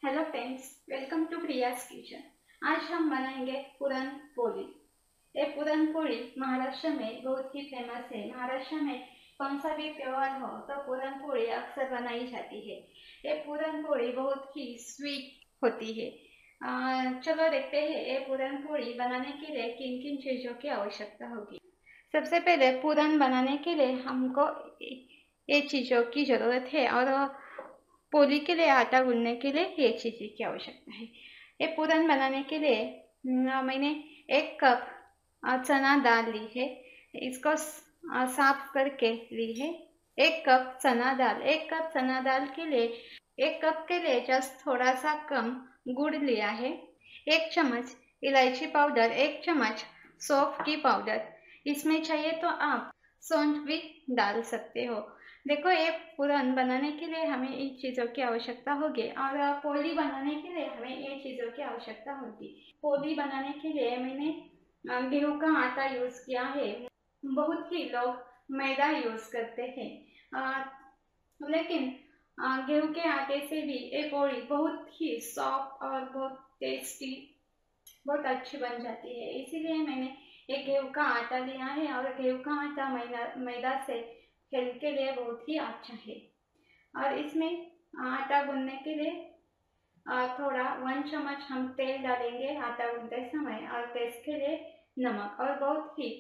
Hello friends, welcome to Priya's kitchen. आज हम बनाएंगे पूरन पोली। ये पूरन पोली महाराष्ट्र में बहुत ही फेमस है। महाराष्ट्र में कौन सा भी त्योहार हो तो पूरन पोली अक्सर बनाई जाती है। ये पूरन पोली बहुत ही स्वीट होती है। चलो देखते हैं ये पूरन पोली बनाने के लिए किन किन चीज़ों की आवश्यकता होगी। सबसे पहले पूरन बनाने के लिए हमको ये चीज़ों की ज़रूरत है और पोली के लिए आटा गूंदने के लिए ये चीज़ की आवश्यकता है। ये पूरन बनाने के लिए मैंने 1 कप चना दाल ली है। इसको साफ करके ली है। 1 कप चना दाल, 1 कप चना दाल के लिए 1 कप के लिए जस्ट थोड़ा सा कम गुड़ लिया है। 1 चम्मच इलायची पाउडर, 1 चम्मच सौंफ की पाउडर। इसमें चाहिए तो आप सौंठ भी डाल सकते हो। देखो, ये पूरन बनाने के लिए हमें इन चीज़ों की आवश्यकता होगी और पोली बनाने के लिए हमें ये चीज़ों की आवश्यकता होगी। पोली बनाने के लिए मैंने गेहूं का आटा यूज़ किया है। बहुत ही लोग मैदा यूज़ करते हैं, लेकिन गेहूं के आटे से भी ये पोली बहुत ही सॉफ्ट और बहुत टेस्टी, बहुत अच्छी बन जाती है। इसीलिए मैंने एक गेहूं का आटा लिया है और गेहूं का आटा मैदा से हेल्थ के लिए बहुत ही अच्छा है। और इसमें आटा गूंदने के लिए थोड़ा 1 चम्मच हम तेल डालेंगे आटा गूंदते समय, और टेस्ट के लिए नमक, और बहुत ही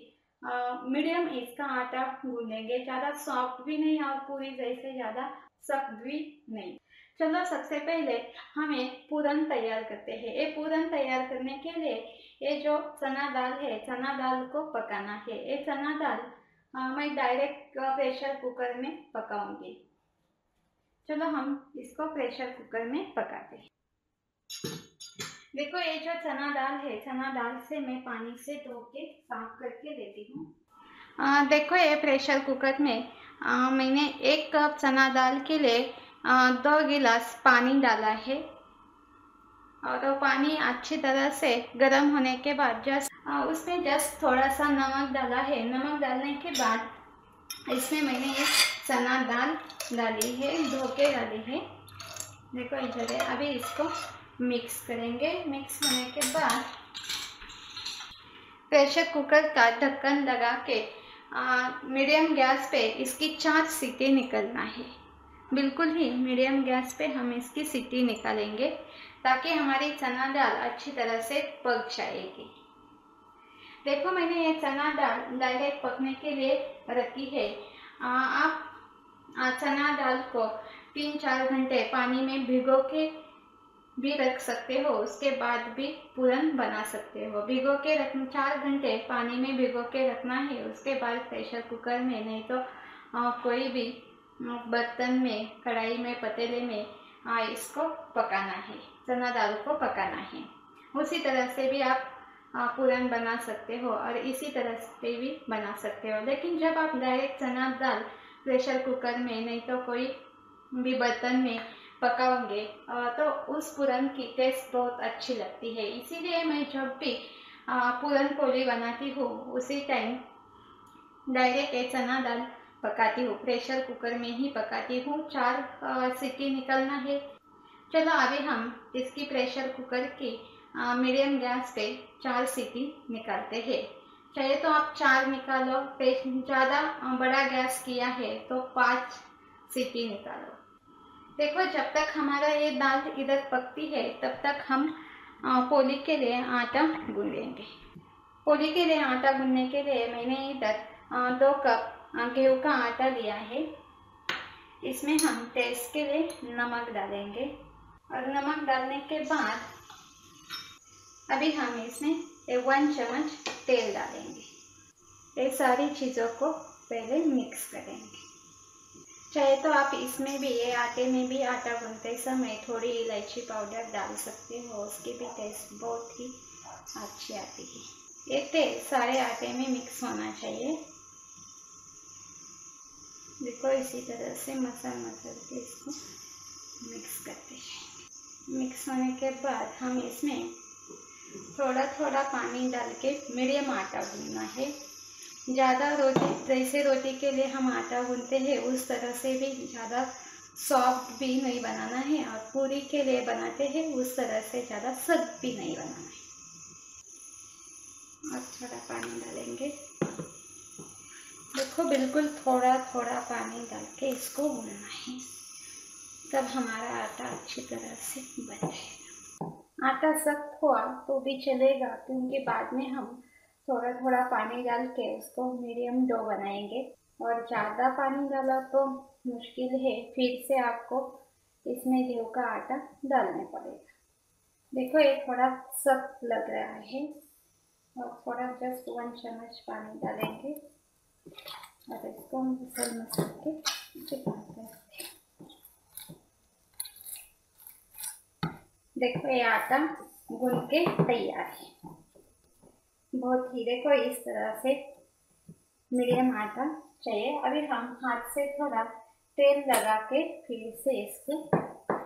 मीडियम इसका आटा गूंदेंगे, ज़्यादा सॉफ्ट भी नहीं और पूरी जैसे ज़्यादा सख्त भी नहीं। चलो, सबसे पहले हमें पूरन तैयार करते हैं। ये पूरन तैयार करने के लिए ये जो चना दाल है, चना दाल को पकाना है। ये चना दाल मैं डायरेक्ट प्रेशर कुकर में पकाऊंगी। चलो हम इसको प्रेशर कुकर में पकाते हैं। देखो, ये जो चना दाल है, चना दाल से मैं पानी से धो के साफ करके लेती हूँ। देखो, ये प्रेशर कुकर में मैंने 1 कप चना दाल के लिए 2 गिलास पानी डाला है। और वो पानी अच्छी तरह से गर्म होने के बाद उसमें जस्ट थोड़ा सा नमक डाला है। नमक डालने के बाद इसमें मैंने ये चना दाल डाली है, धो के डाली है। देखो इधर है। अभी इसको मिक्स करेंगे। मिक्स होने के बाद प्रेशर कुकर का ढक्कन लगा के मीडियम गैस पे इसकी 4 सीटी निकलना है। बिल्कुल ही मीडियम गैस पे हम इसकी सीटी निकालेंगे ताकि हमारी चना दाल अच्छी तरह से पक जाएगी। देखो, मैंने ये चना दाल डायरेक्ट पकने के लिए रखी है। आप चना दाल को 3-4 घंटे पानी में भिगो के भी रख सकते हो, उसके बाद भी पूरन बना सकते हो। भिगो के 4 घंटे पानी में भिगो के रखना है। उसके बाद प्रेशर कुकर में, नहीं तो कोई भी बर्तन में, कढ़ाई में, पतीले में इसको पकाना है, चना दाल को पकाना है। उसी तरह से भी आप पूरन बना सकते हो और इसी तरह से भी बना सकते हो। लेकिन जब आप डायरेक्ट चना दाल प्रेशर कुकर में, नहीं तो कोई भी बर्तन में पकाओगे तो उस पूरन की टेस्ट बहुत अच्छी लगती है। इसीलिए मैं जब भी पूरन पोली बनाती हूँ उसी टाइम डायरेक्ट ये चना दाल पकाती हूँ, प्रेशर कुकर में ही पकाती हूँ। 4 सीटी निकलना है। चलो, अभी हम इसकी प्रेशर कुकर की मीडियम गैस पे 4 सीटी निकालते हैं। चाहे तो आप 4 निकालो, ज़्यादा बड़ा गैस किया है तो 5 सीटी निकालो। देखो, जब तक हमारा ये दाल इधर पकती है तब तक हम पोली के लिए आटा गूंदेंगे। पोली के लिए आटा गूंदने के लिए मैंने इधर 2 कप गेहूं का आटा लिया है। इसमें हम टेस्ट के लिए नमक डालेंगे और नमक डालने के बाद अभी हम इसमें 1 चम्मच तेल डालेंगे। ये सारी चीज़ों को पहले मिक्स करेंगे। चाहे तो आप इसमें भी, ये आटे में भी आटा गूंदते समय थोड़ी इलायची पाउडर डाल सकते हो, उसकी भी टेस्ट बहुत ही अच्छी आती है। ये तेल सारे आटे में मिक्स होना चाहिए। देखो, इसी तरह से मसल के इसको मिक्स करते हैं। मिक्स होने के बाद हम इसमें थोड़ा थोड़ा पानी डाल के मीडियम आटा गूंदना है। ज़्यादा रोटी, जैसे रोटी के लिए हम आटा गूंदते हैं उस तरह से भी ज़्यादा सॉफ्ट भी नहीं बनाना है और पूरी के लिए बनाते हैं उस तरह से ज़्यादा सख्त भी नहीं बनाना है। और थोड़ा पानी डालेंगे। देखो बिल्कुल थोड़ा थोड़ा पानी डाल के इसको भूनना है, तब हमारा आटा अच्छी तरह से बन जाएगा। आटा सख्त हुआ तो भी चलेगा, क्योंकि बाद में हम थोड़ा थोड़ा पानी डाल के उसको मीडियम डो बनाएंगे। और ज़्यादा पानी डाला तो मुश्किल है, फिर से आपको इसमें गेहूं का आटा डालना पड़ेगा। देखो ये थोड़ा सख्त लग रहा है और थोड़ा जस्ट 1 चम्मच पानी डालेंगे और इसको हम मसल के चिपकाते हैं। देखो ये आटा गूंद के तैयार है। बहुत ही देखो इस तरह से मीडियम आटा चाहिए। अभी हम हाथ से थोड़ा तेल लगा के फिर से इसको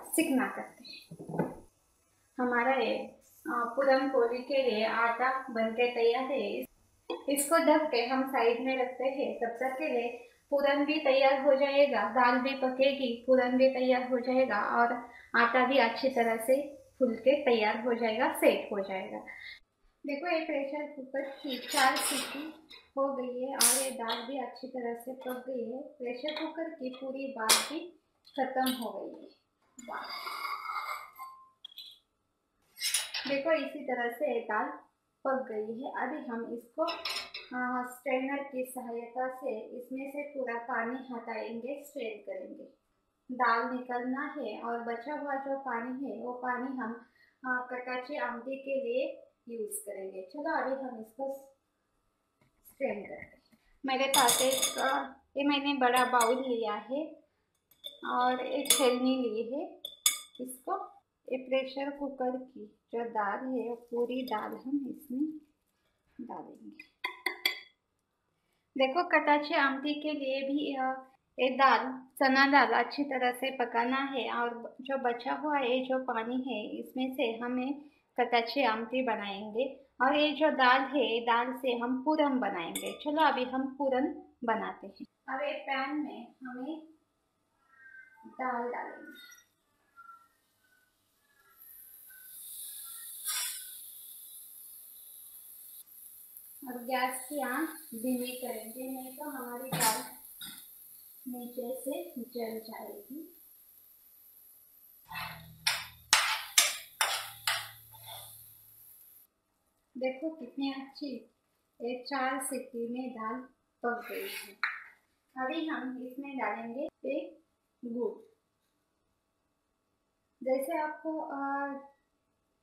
चिकना करते हैं। हमारा ये पूरन पोली के लिए आटा बनके तैयार है। इसको ढक के हम साइड में रखते हैं। तब तक के लिए पूरन भी तैयार हो जाएगा, दाल भी पकेगी, पूरन भी तैयार हो जाएगा और आटा भी अच्छी तरह से फूल के तैयार हो जाएगा, सेट हो जाएगा। देखो ये प्रेशर कुकर की 4 सीटी हो गई है और ये दाल भी अच्छी तरह से पक गई है। प्रेशर कुकर की पूरी बात भी खत्म हो गई है। वाह, देखो इसी तरह से ये दाल पक गई है। अभी हम इसको स्ट्रेनर की सहायता से इसमें से पूरा पानी हटाएंगे, स्ट्रेन करेंगे। दाल निकलना है और बचा हुआ जो पानी है वो पानी हम कटाची आमटी के लिए यूज करेंगे। चलो अभी हम इसको स्ट्रेन करते हैं। मेरे पास ये मैंने बड़ा बाउल लिया है और एक छलनी ली है। इसको ये प्रेशर कुकर की जो दाल है वो पूरी दाल हम इसमें डालेंगे। देखो कटाची आमटी के लिए भी ये दाल चना दाल अच्छी तरह से पकाना है और जो बचा हुआ ये जो पानी है इसमें से हमें कटाची आमटी बनाएंगे और ये जो दाल है दाल से हम पूरन बनाएंगे। चलो अभी हम पूरन बनाते हैं। अब एक पैन में हमें दाल डालेंगे और गैस की आंच धीमी करेंगे, नहीं तो हमारी दाल नीचे से जल जाएगी। देखो कितनी अच्छी 4 सीटी में दाल पक गई है। अभी हम इसमें डालेंगे एक गुड़। जैसे आपको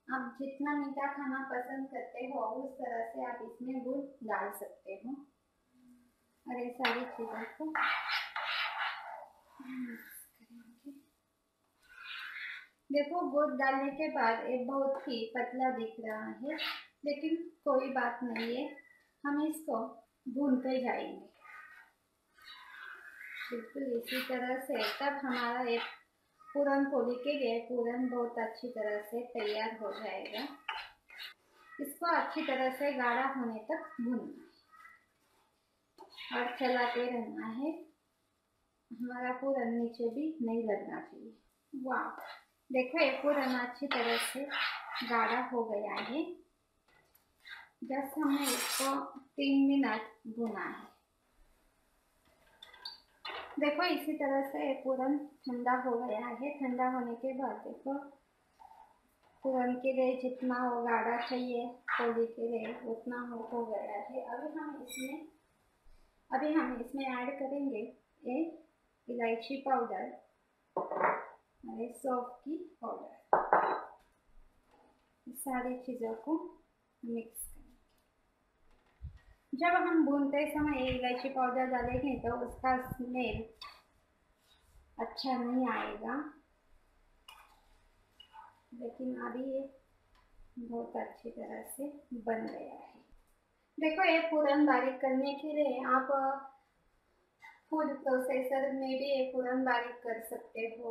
आप जितना मीठा खाना पसंद करते हो उस तरह से आप इसमें गुड़ डाल सकते हो। और ये सारी चीज़ों को देखो गुड़ डालने के बाद ये बहुत ही पतला दिख रहा है, लेकिन कोई बात नहीं है, हम इसको भूनते जाएंगे बिल्कुल इसी तरह से। तब हमारा एक पूरन पोली के लिए पूरन बहुत अच्छी तरह से तैयार हो जाएगा। इसको अच्छी तरह से गाढ़ा होने तक भूनना है और चलाते रहना है। हमारा पूरन नीचे भी नहीं लगना चाहिए। वाह, देखो ये पूरन अच्छी तरह से गाढ़ा हो गया है। जस्ट हमने इसको 3 मिनट भुना है। देखो इसी तरह से पूरन ठंडा हो गया है। ठंडा होने के बाद देखो पूरन के लिए जितना वो गाढ़ा चाहिए पोली के लिए उतना हो गया है। अभी हम इसमें ऐड करेंगे ये इलायची पाउडर और सौंफ की पाउडर। सारी चीज़ों को मिक्स करेंगे। जब हम भूनते समय इलायची पाउडर डालेंगे तो उसका स्मेल अच्छा नहीं आएगा, लेकिन अभी ये बहुत अच्छी तरह से बन गया है। देखो ये पूरन बारीक करने के लिए आप फूड प्रोसेसर में भी ये पूरन बारीक कर सकते हो,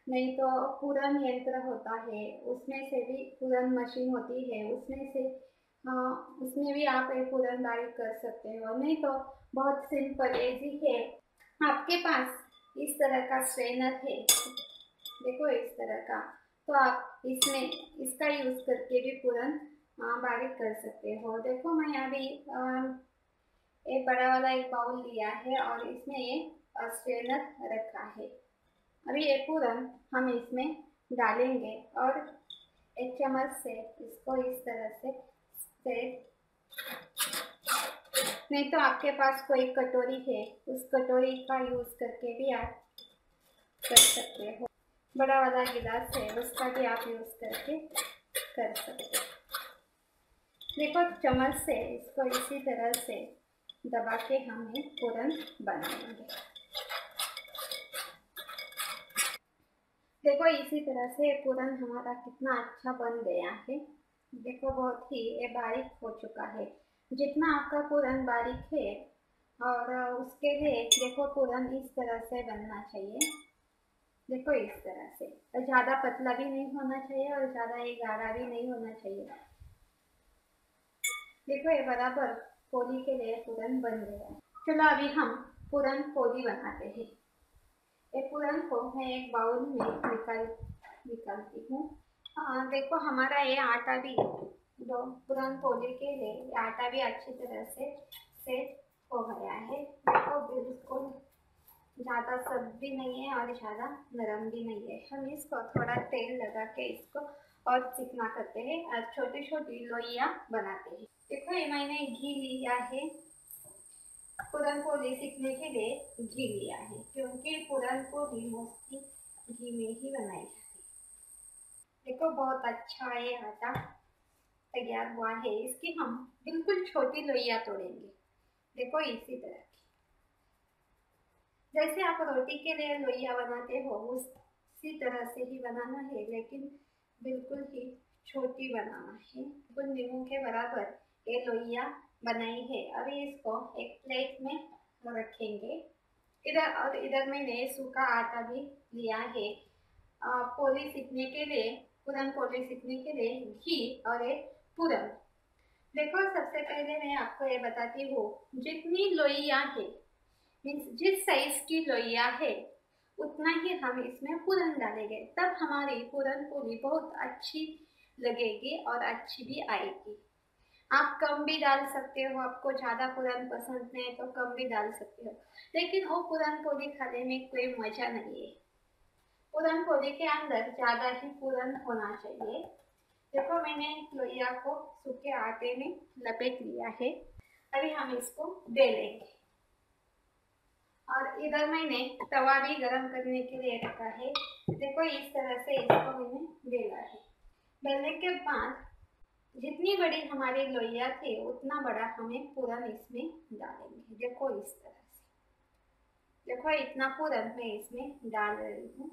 नहीं तो पूरन यंत्र होता है उसमें से भी, पूरन मशीन होती है उसमें भी आप ये पूरन बारीक कर सकते हो। नहीं तो बहुत सिंपल इजी है, आपके पास इस तरह का स्ट्रेनर है, देखो इस तरह का, तो आप इसमें इसका यूज करके भी पूरन बारीक कर सकते हो। देखो मैं अभी एक बड़ा वाला एक बाउल लिया है और इसमें ये स्ट्रेनर रखा है। अभी ये पूरन हम इसमें डालेंगे और एक चम्मच से इसको इस तरह से नहीं तो आपके पास कोई कटोरी है, उस कटोरी का यूज करके भी आप कर सकते हो। बड़ा वाला गिलास है उसका भी आप यूज करके कर सकते हो। देखो चम्मच से इसको इसी तरह से दबा के हम एक पूरन बनाएंगे। देखो इसी तरह से पूरन हमारा कितना अच्छा बन गया है। देखो बहुत ही ये बारीक हो चुका है। जितना आपका पूरन बारीक है और उसके लिए देखो पूरन इस तरह से बनना चाहिए। देखो इस तरह से, और ज़्यादा पतला भी नहीं होना चाहिए और ज़्यादा ये गाढ़ा भी नहीं होना चाहिए। देखो ये बराबर पोली के लिए पूरन बन गया। चलो अभी हम पूरन पोली बनाते हैं। ये पूरन को मैं एक बाउल में निकालती हूँ। देखो हमारा ये आटा भी दो पूरन पोली के लिए आटा भी अच्छी तरह से सेट हो गया है। देखो बिल्कुल ज़्यादा सख्त भी नहीं है और ज़्यादा नरम भी नहीं है। हम इसको थोड़ा तेल लगा के इसको और चिकना करते हैं और छोटी छोटी लोइयाँ बनाते हैं। देखो ये मैंने घी लिया है, पूरन पोली सीखने के लिए घी लिया है क्योंकि पूरन पोली मोस्टली घी में ही बनाई जाती है। देखो बहुत अच्छा ये आटा तैयार हुआ है। इसकी हम बिल्कुल छोटी लोइयाँ तोड़ेंगे। देखो इसी तरह जैसे आप रोटी के लिए लोइया बनाते हो उसी तरह से ही बनाना है, लेकिन बिल्कुल ही छोटी बनाना है। बिल्कुल नींबू के बराबर ये लोइया बनाई है। अभी इसको एक प्लेट में रखेंगे। इधर और इधर मैंने सूखा आटा भी लिया है। पोली सीखने के लिए, पूरन पोली सीखने के लिए घी और एक पूरन। देखो सबसे पहले मैं आपको ये बताती हूँ, जितनी लोइया है मीन्स जिस साइज की लोइया है उतना ही हम इसमें पूरन डालेंगे, तब हमारी पूरन पोली बहुत अच्छी लगेगी और अच्छी भी आएगी। आप कम भी डाल सकते हो, आपको ज़्यादा पूरन पसंद नहीं तो कम भी डाल सकते हो, लेकिन वो पूरन पोली खाने में कोई मजा नहीं है। पूरन पोली के अंदर ज़्यादा ही पूरन होना चाहिए। देखो मैंने लोइया को सूखे आटे में लपेट लिया है। अभी हम इसको बेलेंगे और इधर मैंने तवा भी गरम करने के लिए रखा है। देखो इस तरह से इसको मैंने बेला है। बेलने के बाद जितनी बड़ी हमारी लोइया थी उतना बड़ा हमें पूरन इसमें डालेंगे। देखो इस तरह से, देखो इतना पूरन मैं इसमें डाल रही हूँ।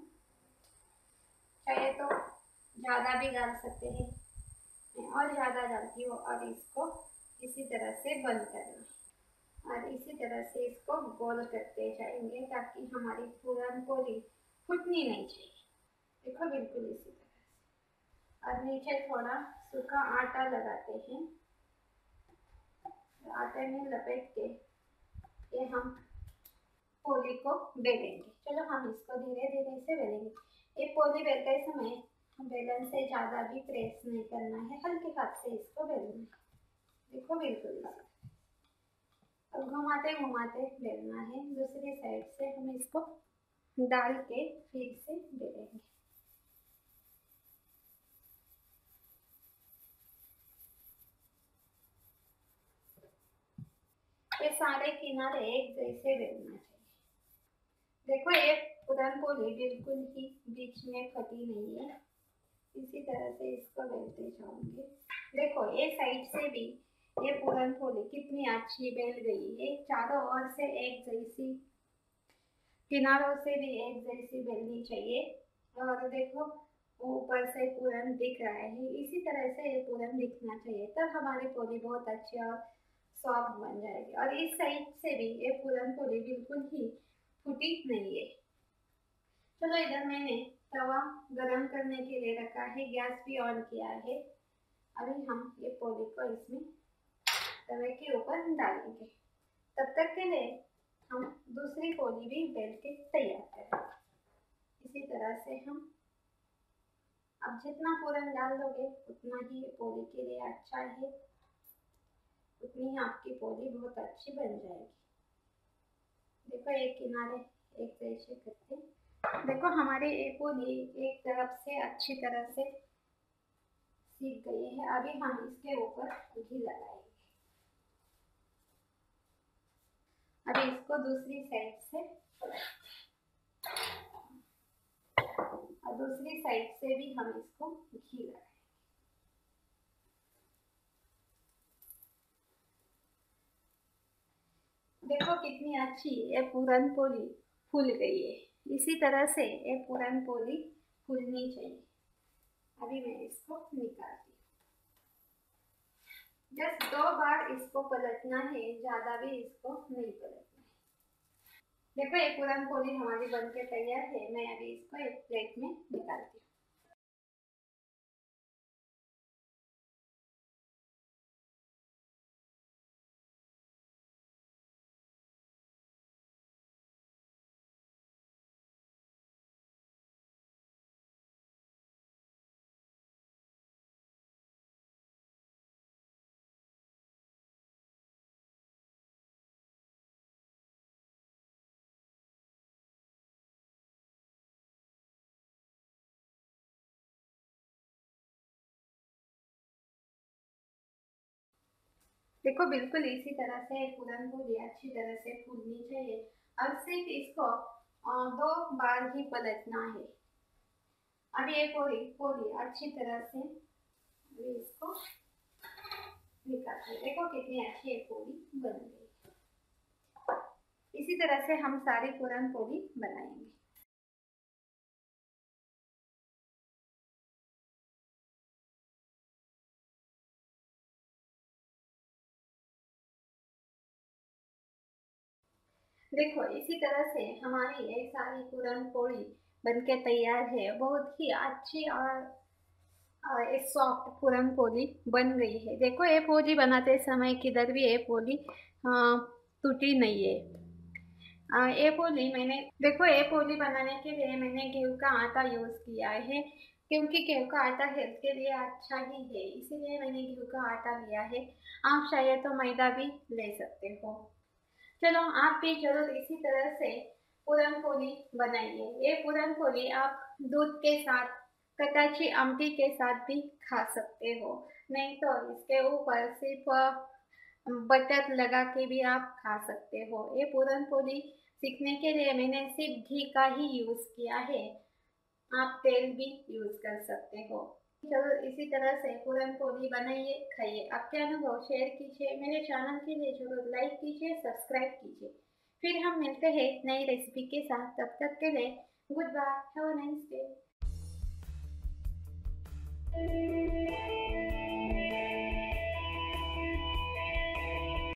चाहे तो ज़्यादा भी डाल सकते हैं, मैं और ज़्यादा डालती हूँ। और इसको इसी तरह से बंद करना और इसी तरह से इसको गोल करते जाएंगे ताकि हमारी पूरन पोली फूटनी नहीं चाहिए। देखो बिल्कुल इसी तरह से, और नीचे थोड़ा सूखा आटा लगाते हैं। आटे में लपेट के ये हम पोली को बेलेंगे। चलो हम इसको धीरे धीरे से बेलेंगे। ये पोली बेलते समय बेलन से ज़्यादा भी प्रेस नहीं करना है, हल्के हाथ से इसको बेलना है। देखो बिल्कुल अब घुमाते घुमाते बेलना है। दूसरी साइड से हम इसको डाल के फिर से बेलेंगे। ये सारे किनारे एक जैसे बेलना चाहिए। देखो ये पूरन पोली बिल्कुल ही बीच में फटी नहीं है। इसी तरह से इसको बेलते जाऊंगे। देखो ये साइड से भी ये पूरन पोली कितनी अच्छी बेल गई है। चारों ओर से एक जैसी, किनारों से भी एक जैसी बेलनी चाहिए। और देखो ऊपर से पूरन दिख रहा है, इसी तरह से ये पूरन दिखना चाहिए, तब हमारी पोली बहुत अच्छी और सॉफ्ट बन जाएगी। और इस साइड से भी ये पूरन पोली बिल्कुल ही फूटी नहीं है। चलो इधर मैंने तवा गरम करने के लिए रखा है, गैस भी ऑन किया है। अभी हम ये पोली को इसमें तवे के ऊपर डालेंगे। तब तक के लिए हम दूसरी पोली भी बेल के तैयार करें। इसी तरह से हम अब जितना पूरन डाल दोगे उतना ही पोली के लिए अच्छा है, उतनी ही आपकी पोली बहुत अच्छी बन जाएगी। देखो एक किनारे एक जैसे करते, देखो हमारे एक पोली एक तरफ से अच्छी तरह से सीख गई है। अभी हम इसके ऊपर घी लगाएंगे। अभी इसको दूसरी साइड से और दूसरी साइड से भी हम इसको घी लगाएंगे। देखो कितनी अच्छी ये पूरन पोली फूल गई है। इसी तरह से ये पूरन पोली फूलनी चाहिए। अभी मैं इसको निकालती हूँ। जस्ट 2 बार इसको पलटना है, ज्यादा भी इसको नहीं पलटना है। देखो ये पूरन पोली हमारी बनके तैयार है। मैं अभी इसको एक प्लेट में निकालती हूँ। देखो बिल्कुल इसी तरह से पूरन पोली अच्छी तरह से फूलनी चाहिए। अब सिर्फ इसको 2 बार ही पलटना है। अभी ये पोली पोली अच्छी तरह से अभी इसको निकालते। देखो कितनी अच्छी ये पोली बन गई। इसी तरह से हम सारी पूरन पोली बनाएंगे। देखो इसी तरह से हमारी ये सारी पूरन पोली बनके तैयार है। बहुत ही अच्छी और एक सॉफ्ट पूरन पोली बन गई है। देखो ये पोली बनाते समय किधर भी ये पोली टूटी नहीं है। ये पोली मैंने देखो ये पोली बनाने के लिए मैंने गेहूं का आटा यूज किया है, क्योंकि गेहूं का आटा हेल्थ के लिए अच्छा ही है, इसीलिए मैंने गेहूं का आटा लिया है। आप चाहे तो मैदा भी ले सकते हो। चलो आप भी जरूर इसी तरह से पूरन पोली बनाइए। ये पूरन पोली आप दूध के साथ कटाची आमटी के साथ भी खा सकते हो, नहीं तो इसके ऊपर सिर्फ बटर लगा के भी आप खा सकते हो। ये पूरन पोली सीखने के लिए मैंने सिर्फ घी का ही यूज किया है, आप तेल भी यूज कर सकते हो। जरूर इसी तरह से पूरन पोली बनाइए, खाइए। आपके अनुभव शेयर कीजिए। मेरे चैनल के लिए जरूर लाइक कीजिए, सब्सक्राइब कीजिए। फिर हम मिलते हैं नई रेसिपी के साथ। तब तक के लिए goodbye, have a nice day.